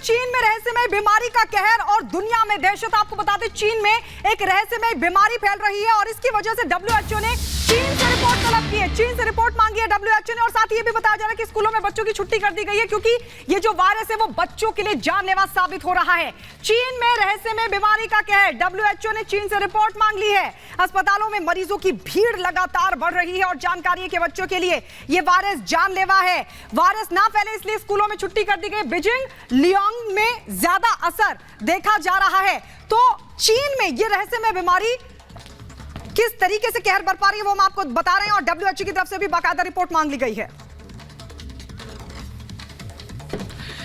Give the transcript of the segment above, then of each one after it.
चीन में रहस्यमय बीमारी का कहर और दुनिया में दहशत। आपको बता दें, चीन में एक रहस्यमय बीमारी फैल रही है और इसकी वजह से डब्ल्यूएचओ ने चीन से रिपोर्ट तलब की है, चीन से रिपोर्ट मांगी है डब्ल्यूएचओ ने। और साथ ही ये भी बताया जा रहा है कि स्कूलों में बच्चों की छुट्टी कर दी गई है क्योंकि ये जो वायरस है वो बच्चों के लिए जानलेवा साबित हो रहा है। चीन में रहस्यमय बीमारी का कहर, डब्ल्यूएचओ ने चीन से रिपोर्ट मांग ली है। अस्पतालों में मरीजों की भीड़ लगातार बढ़ रही है और जानकारी है कि बच्चों के लिए ये वायरस जानलेवा है। वायरस ना फैले इसलिए स्कूलों में छुट्टी कर दी गई। बीजिंग, लियोंग में ज्यादा असर देखा जा रहा है। तो चीन में ये रहस्यमय बीमारी किस तरीके से कहर बरपा रही है वो हम आपको बता रहे हैं और डब्ल्यूएचओ की तरफ से भी बाकायदा रिपोर्ट मांग ली गई है।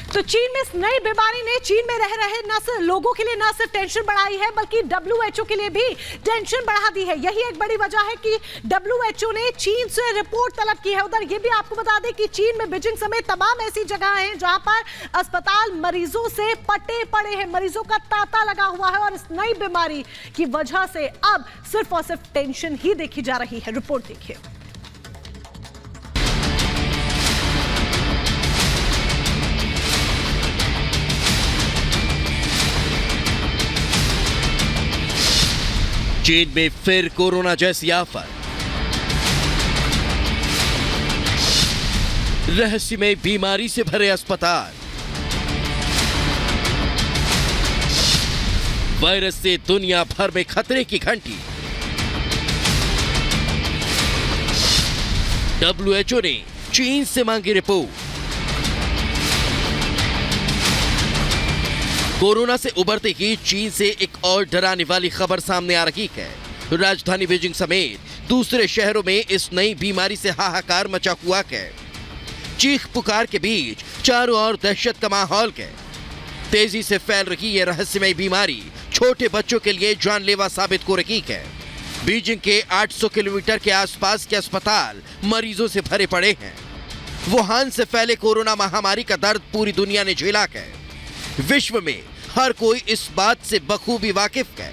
तो चीन में इस नई बीमारी ने चीन में रह रहे न सिर्फ लोगों के लिए न सिर्फ टेंशन बढ़ाई है बल्कि डब्ल्यूएचओ के लिए भी टेंशन बढ़ा दी है। यही एक बड़ी वजह है कि डब्ल्यूएचओ ने चीन से रिपोर्ट तलब की है। उधर ये भी आपको बता दें कि चीन में बीजिंग समेत तमाम ऐसी जगह हैं जहां पर अस्पताल मरीजों से पटे पड़े हैं, मरीजों का तांता लगा हुआ है और इस नई बीमारी की वजह से अब सिर्फ और सिर्फ टेंशन ही देखी जा रही है। रिपोर्ट देखिए। चीन में फिर कोरोना जैसी आफत, रहस्यमय बीमारी से भरे अस्पताल, वायरस से दुनिया भर में खतरे की घंटी। डब्ल्यूएचओ ने चीन से मांगी रिपोर्ट। कोरोना से उबरते ही चीन से एक और डराने वाली खबर सामने आ रही है। राजधानी बीजिंग समेत दूसरे शहरों में इस नई बीमारी से हाहाकार मचा हुआ है। चीख पुकार के बीच चारों ओर दहशत का माहौल है। तेजी से फैल रही ये रहस्यमय बीमारी छोटे बच्चों के लिए जानलेवा साबित हो रही है। बीजिंग के 800 किलोमीटर के आसपास के अस्पताल मरीजों से भरे पड़े हैं। वुहान से फैले कोरोना महामारी का दर्द पूरी दुनिया ने झेला है। विश्व में हर कोई इस बात से बखूबी वाकिफ है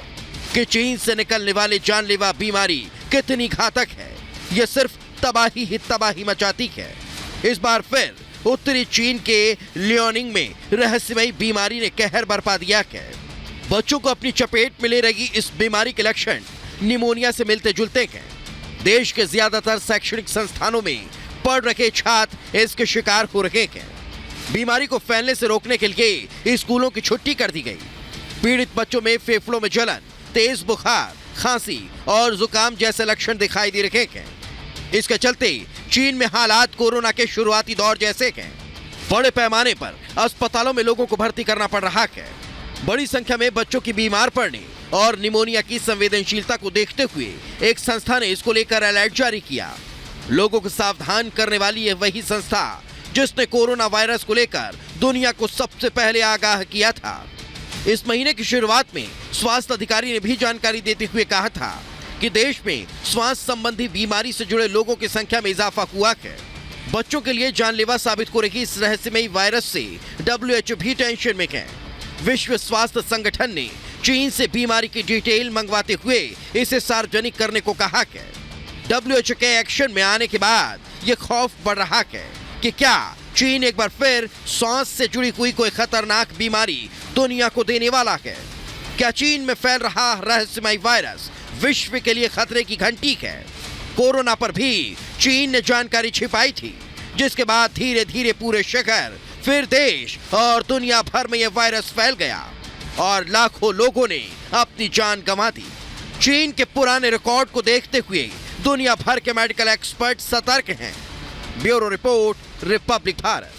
कि चीन से निकलने वाले जानलेवा बीमारी कितनी घातक है। यह सिर्फ तबाही ही तबाही मचाती है। इस बार फिर उत्तरी चीन के लियोनिंग में रहस्यमय बीमारी ने कहर बरपा दिया है। बच्चों को अपनी चपेट में ले रही इस बीमारी के लक्षण निमोनिया से मिलते जुलते हैं। देश के ज्यादातर शैक्षणिक संस्थानों में पढ़ रहे छात्र इसके शिकार हो रहे हैं। बीमारी को फैलने से रोकने के लिए स्कूलों की छुट्टी कर दी गई। पीड़ित बच्चों में फेफड़ों में जलन, तेज बुखार, खांसी और जुकाम जैसे लक्षण दिखाई दे रहे हैं। इसके चलते चीन में हालात कोरोना के शुरुआती दौर जैसे हैं। बड़े पैमाने पर अस्पतालों में लोगों को भर्ती करना पड़ रहा है। बड़ी संख्या में बच्चों की बीमार पड़ने और निमोनिया की संवेदनशीलता को देखते हुए एक संस्था ने इसको लेकर अलर्ट जारी किया। लोगों को सावधान करने वाली यह वही संस्था जिसने कोरोना वायरस को लेकर दुनिया को सबसे पहले आगाह किया था। इस महीने की शुरुआत में स्वास्थ्य अधिकारी ने भी जानकारी देते हुए कहा था कि देश में स्वास्थ्य संबंधी बीमारी से जुड़े लोगों की संख्या में इजाफा हुआ है। बच्चों के लिए जानलेवा साबित हो रही इस रहस्यमय वायरस से डब्ल्यूएचओ भी टेंशन में है। विश्व स्वास्थ्य संगठन ने चीन से बीमारी की डिटेल मंगवाते हुए इसे सार्वजनिक करने को कहा है। डब्ल्यूएचओ के एक्शन में आने के बाद यह खौफ बढ़ रहा है कि क्या चीन एक बार फिर सांस से जुड़ी हुई कोई खतरनाक बीमारी दुनिया को देने वाला है। क्या चीन में फैल रहा रहस्यमय वायरस विश्व के लिए खतरे की घंटी है। कोरोना पर भी चीन ने जानकारी छिपाई थी, जिसके बाद धीरे धीरे पूरे शहर, फिर देश और दुनिया भर में यह वायरस फैल गया और लाखों लोगों ने अपनी जान गंवा दी। चीन के पुराने रिकॉर्ड को देखते हुए दुनिया भर के मेडिकल एक्सपर्ट सतर्क हैं। Bureau report, Republic Bharat.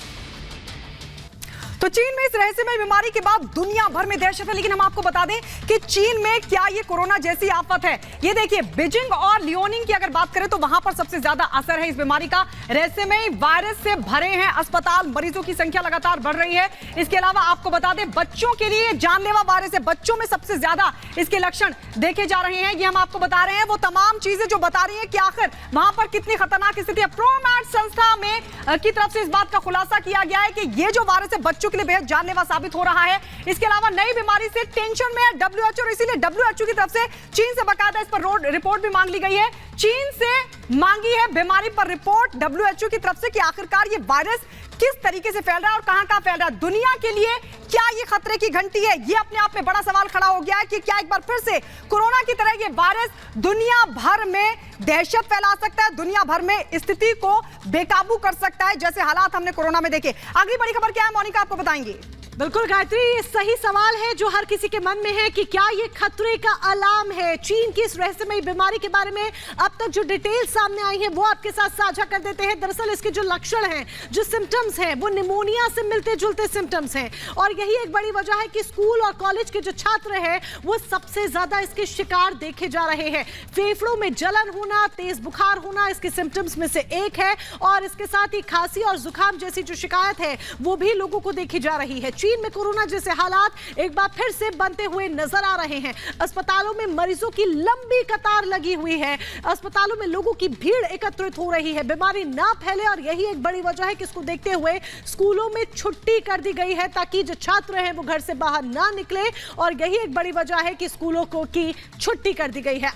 तो चीन में इस रहस्यमय बीमारी के बाद दुनिया भर में दहशत है। लेकिन हम आपको बता दें कि चीन में क्या ये कोरोना जैसी आफत है। ये देखिए, बीजिंग और लियोनिंग की अगर बात करें तो वहां पर सबसे ज्यादा असर है इस बीमारी का। रहस्यमय वायरस से भरे हैं अस्पताल, मरीजों की संख्या लगातार बढ़ रही है। इसके अलावा आपको बता दें, बच्चों के लिए जानलेवा वायरस है। बच्चों में सबसे ज्यादा इसके लक्षण देखे जा रहे हैं। ये हम आपको बता रहे हैं वो तमाम चीजें जो बता रही है कि आखिर वहां पर कितनी खतरनाक स्थिति है। प्रोमैट संस्था में की तरफ से इस बात का खुलासा किया गया है कि ये जो वायरस है बच्चों के लिए बेहद जानलेवा साबित हो रहा है। इसके अलावा नई बीमारी से टेंशन में है डब्ल्यूएचओ, इसीलिए डब्ल्यूएचओ की तरफ से चीन से बाकायदा इस पर रिपोर्ट भी मांग ली गई है। चीन से मांगी है बीमारी पर रिपोर्ट WHO की तरफ से कि आखिरकार ये वायरस किस तरीके से फैल रहा है और कहां-कहां फैल रहा है। दुनिया के लिए क्या ये खतरे की घंटी है? ये अपने आप में बड़ा सवाल खड़ा हो गया है कि क्या एक बार फिर से कोरोना की तरह ये वायरस दुनिया भर में दहशत फैला सकता है, दुनिया भर में स्थिति को बेकाबू कर सकता है, जैसे हालात हमने कोरोना में देखे। अगली बड़ी खबर क्या है मोनिका, आपको बताएंगे। बिल्कुल गायत्री, ये सही सवाल है जो हर किसी के मन में है कि क्या ये खतरे का अलार्म है। चीन की इस रहस्यमयी बीमारी के बारे में अब तक जो डिटेल सामने आई है वो आपके साथ साझा कर देते हैं। दरअसल इसके जो लक्षण हैं, जो सिम्टम्स हैं, वो निमोनिया से मिलते जुलते सिम्टम्स हैं और यही एक बड़ी वजह है कि स्कूल और कॉलेज के जो छात्र हैं वो सबसे ज्यादा इसके शिकार देखे जा रहे हैं। फेफड़ों में जलन होना, तेज बुखार होना इसके सिम्टम्स में से एक है और इसके साथ ही खांसी और जुकाम जैसी जो शिकायत है वो भी लोगों को देखी जा रही है। चीन में कोरोना जैसे हालात एक बार फिर से बनते हुए नजर आ रहे हैं। अस्पतालों में मरीजों की लंबी कतार लगी हुई है, अस्पतालों में लोगों की भीड़ एकत्रित हो रही है, बीमारी ना फैले और यही एक बड़ी वजह है कि इसको देखते हुए स्कूलों में छुट्टी कर दी गई है ताकि जो छात्र हैं वो घर से बाहर ना निकले और यही एक बड़ी वजह है कि स्कूलों को की छुट्टी कर दी गई है।